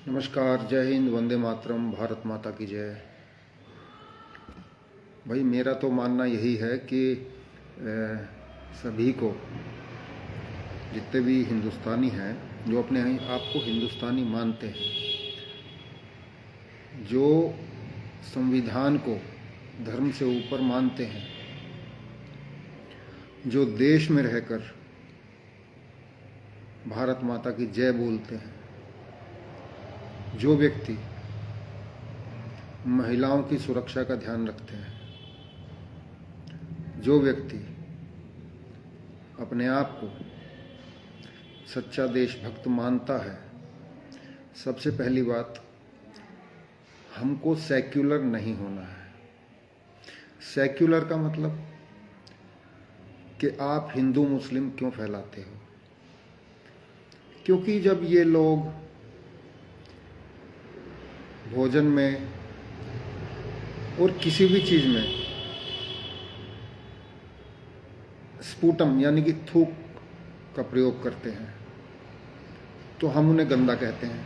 नमस्कार, जय हिंद, वंदे मातरम, भारत माता की जय। भाई मेरा तो मानना यही है कि सभी को, जितने भी हिंदुस्तानी हैं, जो अपने आप को हिंदुस्तानी मानते हैं, जो संविधान को धर्म से ऊपर मानते हैं, जो देश में रहकर भारत माता की जय बोलते हैं, जो व्यक्ति महिलाओं की सुरक्षा का ध्यान रखते हैं, जो व्यक्ति अपने आप को सच्चा देशभक्त मानता है, सबसे पहली बात, हमको सेक्युलर नहीं होना है। सेक्युलर का मतलब कि आप हिंदू मुस्लिम क्यों फैलाते हो? क्योंकि जब ये लोग भोजन में और किसी भी चीज में स्पूटम यानी कि थूक का प्रयोग करते हैं तो हम उन्हें गंदा कहते हैं।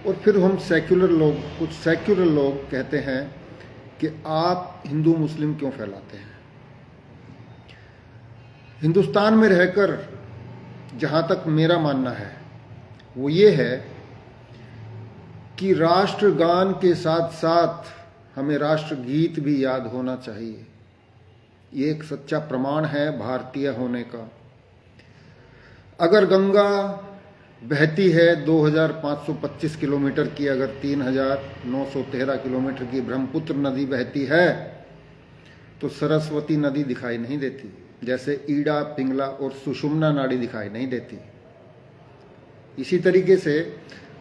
और फिर हम कुछ सेक्युलर लोग कहते हैं कि आप हिंदू मुस्लिम क्यों फैलाते हैं। हिंदुस्तान में रहकर जहां तक मेरा मानना है वो ये है कि राष्ट्रगान के साथ साथ हमें राष्ट्रगीत भी याद होना चाहिए। ये एक सच्चा प्रमाण है भारतीय होने का। अगर गंगा बहती है 2525 किलोमीटर की, अगर 3913 किलोमीटर की ब्रह्मपुत्र नदी बहती है तो सरस्वती नदी दिखाई नहीं देती, जैसे ईड़ा, पिंगला और सुषुम्ना नाड़ी दिखाई नहीं देती। इसी तरीके से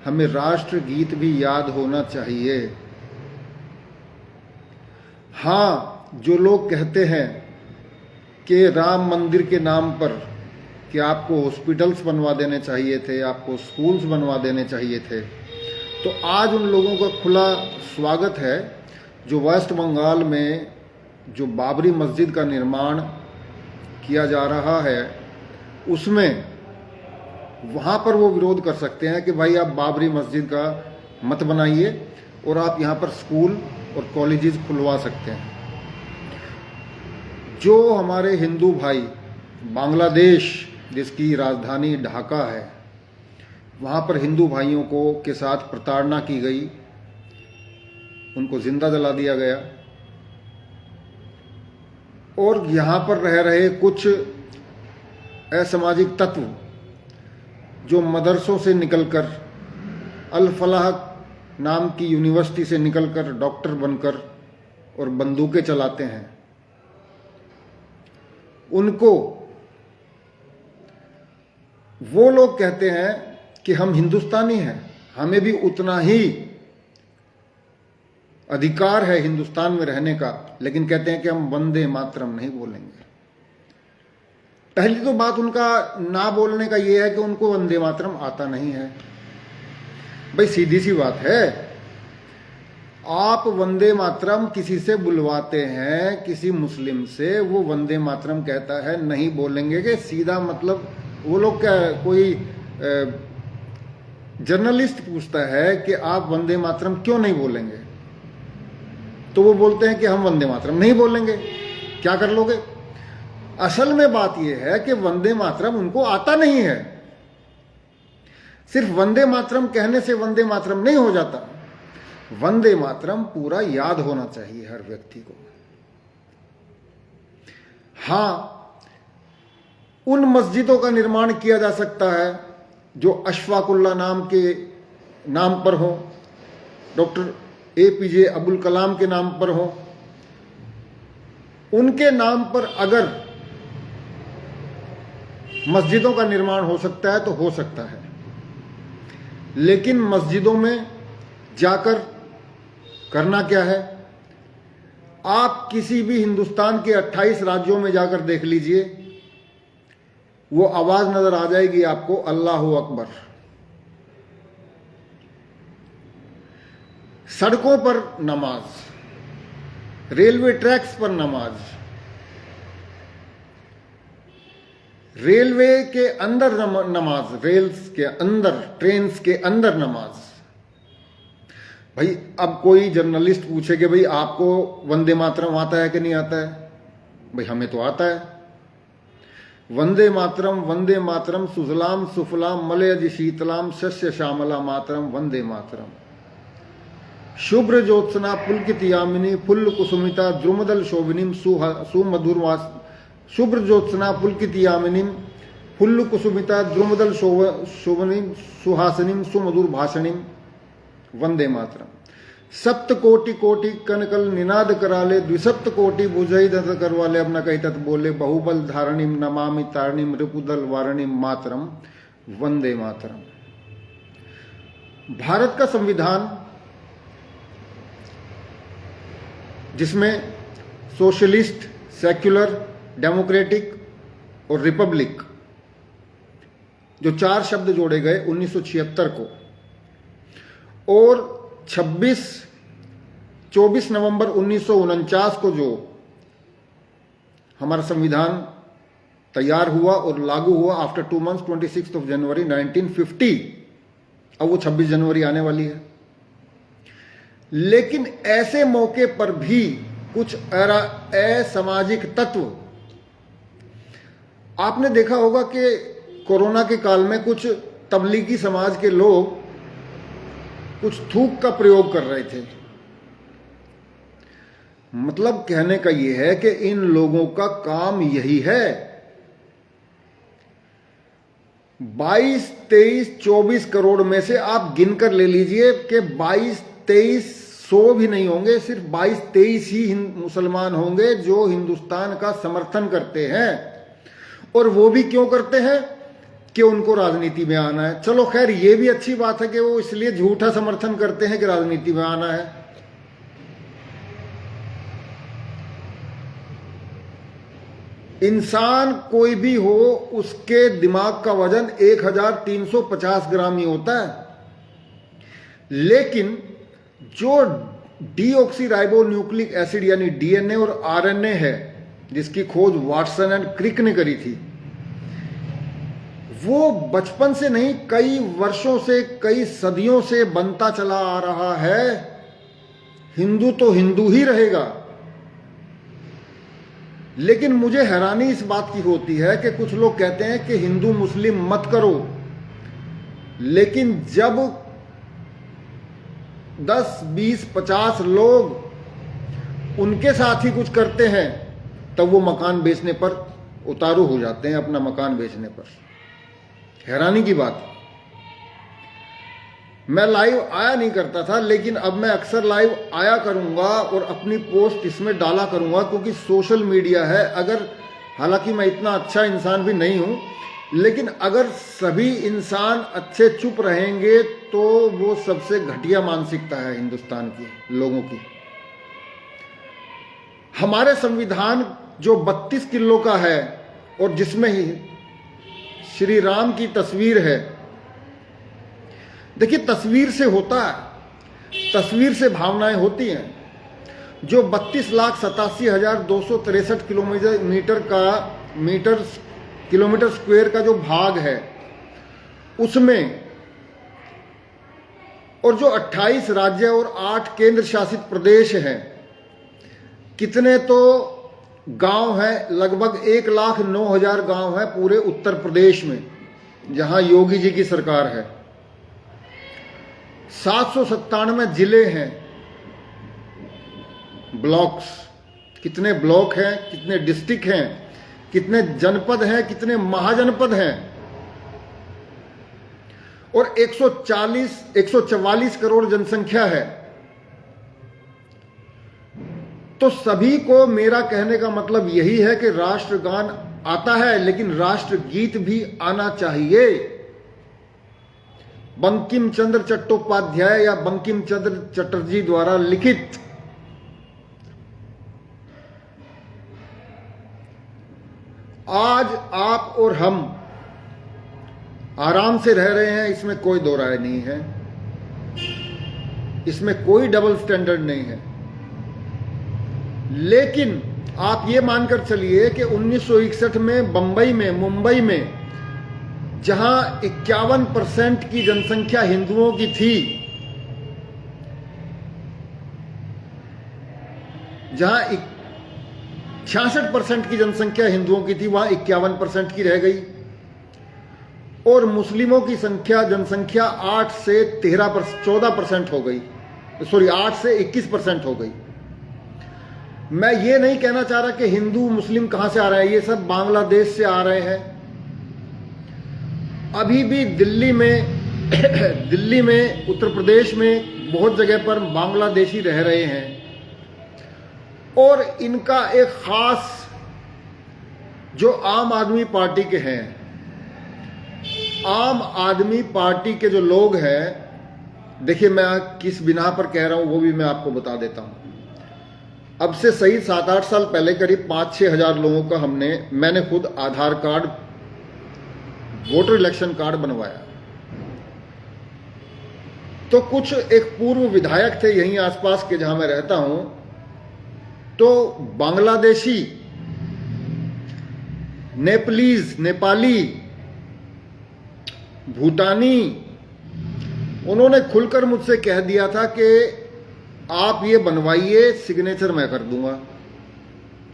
हमें राष्ट्रगीत भी याद होना चाहिए। हाँ, जो लोग कहते हैं कि राम मंदिर के नाम पर कि आपको हॉस्पिटल्स बनवा देने चाहिए थे, आपको स्कूल्स बनवा देने चाहिए थे, तो आज उन लोगों का खुला स्वागत है जो वेस्ट बंगाल में जो बाबरी मस्जिद का निर्माण किया जा रहा है उसमें वहाँ पर वो विरोध कर सकते हैं कि भाई आप बाबरी मस्जिद का मत बनाइए और आप यहाँ पर स्कूल और कॉलेजेस खुलवा सकते हैं। जो हमारे हिंदू भाई बांग्लादेश, जिसकी राजधानी ढाका है, वहाँ पर हिंदू भाइयों के साथ प्रताड़ना की गई, उनको जिंदा जला दिया गया और यहाँ पर रह रहे कुछ असामाजिक तत्व जो मदरसों से निकलकर, अल फलाह नाम की यूनिवर्सिटी से निकलकर डॉक्टर बनकर और बंदूकें चलाते हैं, उनको वो लोग कहते हैं कि हम हिंदुस्तानी हैं, हमें भी उतना ही अधिकार है हिंदुस्तान में रहने का, लेकिन कहते हैं कि हम वंदे मातरम नहीं बोलेंगे। पहली तो बात उनका ना बोलने का यह है कि उनको वंदे मातरम आता नहीं है। भाई सीधी सी बात है, आप वंदे मातरम किसी से बुलवाते हैं, किसी मुस्लिम से, वो वंदे मातरम कहता है नहीं बोलेंगे कि सीधा मतलब वो लोग क्या, कोई जर्नलिस्ट पूछता है कि आप वंदे मातरम क्यों नहीं बोलेंगे, तो वो बोलते हैं कि हम वंदे मातरम नहीं बोलेंगे। क्या कर लोगे? असल में बात यह है कि वंदे मातरम उनको आता नहीं है। सिर्फ वंदे मातरम कहने से वंदे मातरम नहीं हो जाता, वंदे मातरम पूरा याद होना चाहिए हर व्यक्ति को। हां, उन मस्जिदों का निर्माण किया जा सकता है जो अशफाकुल्ला नाम पर हो, डॉक्टर APJ अब्दुल कलाम के नाम पर हो। उनके नाम पर अगर मस्जिदों का निर्माण हो सकता है तो हो सकता है, लेकिन मस्जिदों में जाकर करना क्या है? आप किसी भी हिंदुस्तान के 28 राज्यों में जाकर देख लीजिए, वो आवाज नजर आ जाएगी आपको, अल्लाहू अकबर। सड़कों पर नमाज, रेलवे ट्रैक्स पर नमाज, रेलवे के अंदर नमाज, रेल्स के अंदर, ट्रेन्स के अंदर नमाज, भाई अब कोई जर्नलिस्ट पूछे कि भाई आपको वंदे मातरम आता है कि नहीं आता है, भाई हमें तो आता है। वंदे मातरम सुजलाम सुफलाम मलयज शीतलाम शस्य श्यामला मातरम वंदे मातरम। शुभ्र ज्योत्सना पुलकित यामिनी फुल्ल कुसुमिता द्रुमदल शोभिनीम सुमधुरवास। शुभ्र ज्योत्सना पुलकित यामिनीम फुल्ल कुसुमिता द्रुमदल शोभनीम सुहासिनीम सुमधुर भाषणीम वंदे मातरम। सप्त कोटि कोटि कनकल निनाद कराले द्विसप्त कोटि भुजई दत्त करवाले। अब न कही तत् बोले बहुबल धारणीम नमामि तारणीम रिपुदल वारणीम मातरम वंदे मातरम। भारत का संविधान, जिसमें सोशलिस्ट, सेक्युलर, डेमोक्रेटिक और रिपब्लिक जो 4 शब्द जोड़े गए 1976 को, और 24 नवंबर 1949 को जो हमारा संविधान तैयार हुआ और लागू हुआ आफ्टर 2 months 26 जनवरी 1950। अब वो 26 जनवरी आने वाली है। लेकिन ऐसे मौके पर भी कुछ असामाजिक तत्व, आपने देखा होगा कि कोरोना के काल में कुछ तबलीगी समाज के लोग कुछ थूक का प्रयोग कर रहे थे। मतलब कहने का यह है कि इन लोगों का काम यही है। 22, 23, 24 करोड़ में से आप गिनकर ले लीजिए कि 22, 23, 100 भी नहीं होंगे, सिर्फ 22, 23 ही मुसलमान होंगे जो हिंदुस्तान का समर्थन करते हैं। और वो भी क्यों करते हैं कि उनको राजनीति में आना है। चलो खैर, ये भी अच्छी बात है कि वो इसलिए झूठा समर्थन करते हैं कि राजनीति में आना है। इंसान कोई भी हो, उसके दिमाग का वजन 1350 ग्राम ही होता है। लेकिन जो डीऑक्सीराइबोन्यूक्लिक एसिड यानी डीएनए और आरएनए है, जिसकी खोज वाटसन एंड क्रिक ने करी थी, वो बचपन से नहीं, कई वर्षों से, कई सदियों से बनता चला आ रहा है। हिंदू तो हिंदू ही रहेगा। लेकिन मुझे हैरानी इस बात की होती है कि कुछ लोग कहते हैं कि हिंदू मुस्लिम मत करो, लेकिन जब 10, 20, 50 लोग उनके साथ ही कुछ करते हैं, तब वो मकान बेचने पर उतारू हो जाते हैं, अपना मकान बेचने पर। हैरानी की बात। मैं लाइव आया नहीं करता था, लेकिन अब मैं अक्सर लाइव आया करूंगा और अपनी पोस्ट इसमें डाला करूंगा, क्योंकि सोशल मीडिया है। अगर, हालांकि मैं इतना अच्छा इंसान भी नहीं हूं, लेकिन अगर सभी इंसान अच्छे चुप रहेंगे तो वो सबसे घटिया मानसिकता है हिंदुस्तान की लोगों की। हमारे संविधान जो 32 किलो का है और जिसमें ही श्री राम की तस्वीर है। देखिए, तस्वीर से होता है, तस्वीर से भावनाएं होती हैं। जो 32,87,263 किलोमीटर स्क्वायर का जो भाग है उसमें, और जो 28 राज्य और 8 केंद्र शासित प्रदेश हैं, कितने तो गांव हैं, लगभग 1,09,000 गांव हैं पूरे उत्तर प्रदेश में, जहां योगी जी की सरकार है। 797 जिले हैं, ब्लॉक्स, कितने ब्लॉक हैं, कितने डिस्ट्रिक्ट हैं, कितने जनपद हैं, कितने महाजनपद हैं, और 144 करोड़ जनसंख्या है। तो सभी को मेरा कहने का मतलब यही है कि राष्ट्रगान आता है, लेकिन राष्ट्रगीत भी आना चाहिए। बंकिम चंद्र चट्टोपाध्याय या बंकिम चंद्र चटर्जी द्वारा लिखित आज आप और हम आराम से रह रहे हैं, इसमें कोई दो राय नहीं है, इसमें कोई डबल स्टैंडर्ड नहीं है। लेकिन आप ये मानकर चलिए कि 1961 में मुंबई में जहां 51% की जनसंख्या हिंदुओं की थी, जहां 66% की जनसंख्या हिंदुओं की थी, वहां 51% की रह गई। और मुस्लिमों की जनसंख्या 8 से 14% हो गई, सॉरी 8 से 21% हो गई। मैं ये नहीं कहना चाह रहा कि हिंदू मुस्लिम कहां से आ रहे हैं, ये सब बांग्लादेश से आ रहे हैं। अभी भी दिल्ली में उत्तर प्रदेश में बहुत जगह पर बांग्लादेशी रह रहे हैं, और इनका एक खास जो आम आदमी पार्टी के हैं, आम आदमी पार्टी के जो लोग हैं, देखिए मैं किस बिना पर कह रहा हूं वो भी मैं आपको बता देता हूं। अब से सही 7-8 साल पहले करीब 5-6 हजार लोगों का मैंने खुद आधार कार्ड, वोटर इलेक्शन कार्ड बनवाया। तो कुछ एक पूर्व विधायक थे यहीं आसपास के जहां मैं रहता हूं, तो बांग्लादेशी, नेपाली, भूटानी, उन्होंने खुलकर मुझसे कह दिया था कि आप ये बनवाइए, सिग्नेचर मैं कर दूंगा,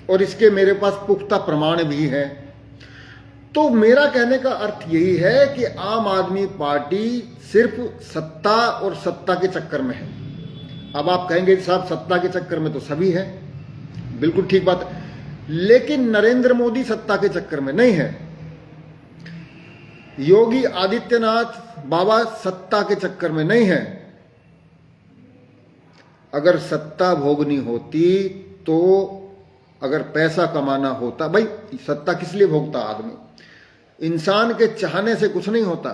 और इसके मेरे पास पुख्ता प्रमाण भी है। तो मेरा कहने का अर्थ यही है कि आम आदमी पार्टी सिर्फ सत्ता और सत्ता के चक्कर में है। अब आप कहेंगे साहब सत्ता के चक्कर में तो सभी है, बिल्कुल ठीक बात है, लेकिन नरेंद्र मोदी सत्ता के चक्कर में नहीं है, योगी आदित्यनाथ बाबा सत्ता के चक्कर में नहीं है। अगर सत्ता भोगनी होती तो, अगर पैसा कमाना होता, भाई सत्ता किस लिए भोगता आदमी? इंसान के चाहने से कुछ नहीं होता,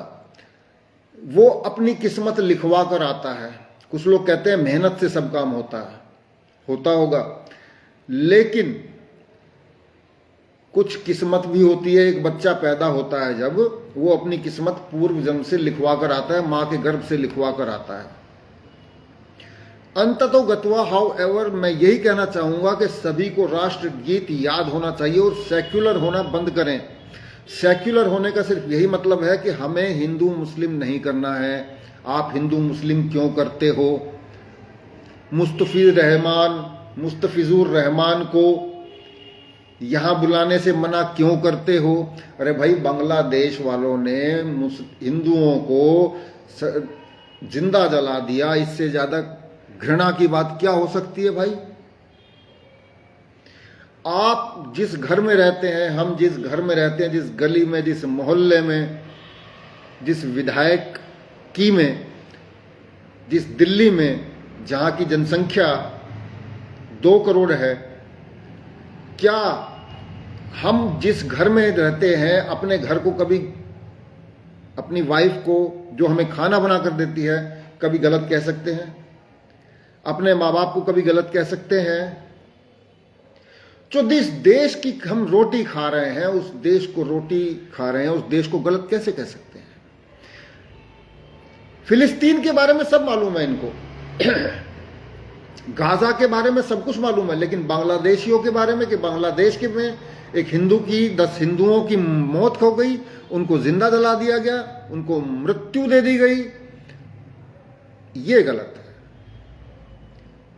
वो अपनी किस्मत लिखवा कर आता है। कुछ लोग कहते हैं मेहनत से सब काम होता है, होता होगा, लेकिन कुछ किस्मत भी होती है। एक बच्चा पैदा होता है जब, वो अपनी किस्मत पूर्व जन्म से लिखवा कर आता है, मां के गर्भ से लिखवा कर आता है। अंततो गत्वा, हाउ एवर, मैं यही कहना चाहूंगा कि सभी को राष्ट्रगीत याद होना चाहिए और सेक्युलर होना बंद करें। सेक्युलर होने का सिर्फ यही मतलब है कि हमें हिंदू मुस्लिम नहीं करना है। आप हिंदू मुस्लिम क्यों करते हो? मुस्तफिजुर रहमान को यहां बुलाने से मना क्यों करते हो? अरे भाई, बांग्लादेश वालों ने हिंदुओं को जिंदा जला दिया, इससे ज्यादा घृणा की बात क्या हो सकती है भाई? आप जिस घर में रहते हैं, हम जिस घर में रहते हैं, जिस गली में, जिस मोहल्ले में, जिस विधायक की में, जिस दिल्ली में जहां की जनसंख्या 2 करोड़ है, क्या हम जिस घर में रहते हैं अपने घर को कभी, अपनी वाइफ को जो हमें खाना बना कर देती है, कभी गलत कह सकते हैं? अपने माँ बाप को कभी गलत कह सकते हैं? जो जिस देश की हम रोटी खा रहे हैं, उस देश को रोटी खा रहे हैं, उस देश को गलत कैसे कह सकते हैं? फिलिस्तीन के बारे में सब मालूम है इनको, गाजा के बारे में सब कुछ मालूम है, लेकिन बांग्लादेशियों के बारे में, कि बांग्लादेश के में एक हिंदू की 10 हिंदुओं की मौत हो गई, उनको जिंदा जला दिया गया, उनको मृत्यु दे दी गई, ये गलत है,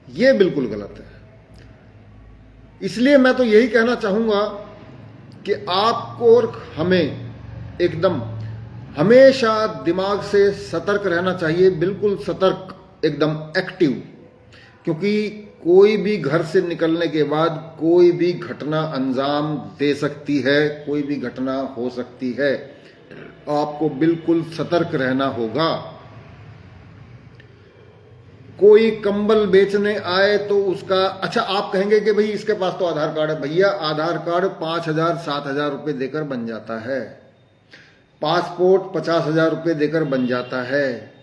ये बिल्कुल गलत है। इसलिए मैं तो यही कहना चाहूंगा कि आपको और हमें एकदम हमेशा दिमाग से सतर्क रहना चाहिए, बिल्कुल सतर्क, एकदम एक्टिव, क्योंकि कोई भी घर से निकलने के बाद कोई भी घटना अंजाम दे सकती है, कोई भी घटना हो सकती है। आपको बिल्कुल सतर्क रहना होगा। कोई कंबल बेचने आए तो उसका, अच्छा आप कहेंगे कि भाई इसके पास तो आधार कार्ड है। भैया, आधार कार्ड 5,000-7,000 रुपए देकर बन जाता है, पासपोर्ट 50,000 रुपए देकर बन जाता है,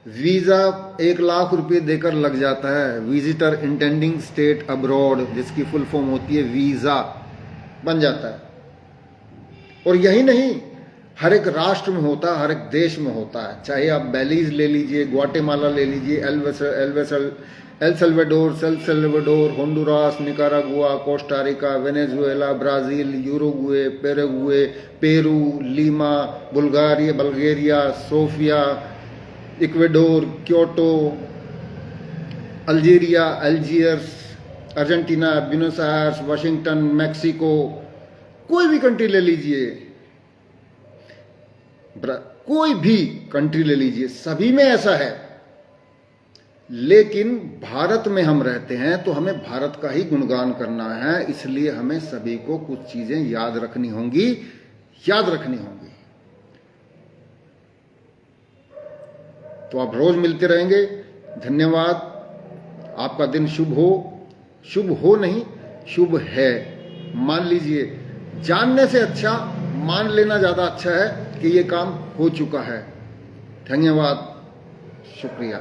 वीजा 1 लाख रुपए देकर लग जाता है, विजिटर इंटेंडिंग स्टेट अब्रॉड, जिसकी फुल फॉर्म होती है वीजा, बन जाता है। और यही नहीं, हर एक राष्ट्र में होता है, हर एक देश में होता है। चाहे आप बेलीज ले लीजिए, ग्वाटेमाला ले लीजिए, El Salvador, Honduras, Nicaragua, Costa Rica, Venezuela, Brazil, Uruguay, Paraguay, Peru, Lima, Bulgaria, Sofia, Ecuador, Kyoto, Algeria, Algiers, Argentina, Buenos Aires, Washington, Mexico, कोई भी कंट्री ले लीजिए, कोई भी कंट्री ले लीजिए, सभी में ऐसा है। लेकिन भारत में हम रहते हैं तो हमें भारत का ही गुणगान करना है, इसलिए हमें सभी को कुछ चीजें याद रखनी होंगी। तो आप रोज मिलते रहेंगे। धन्यवाद। आपका दिन शुभ हो नहीं, शुभ है मान लीजिए। जानने से अच्छा मान लेना ज्यादा अच्छा है कि ये काम हो चुका है। धन्यवाद, शुक्रिया।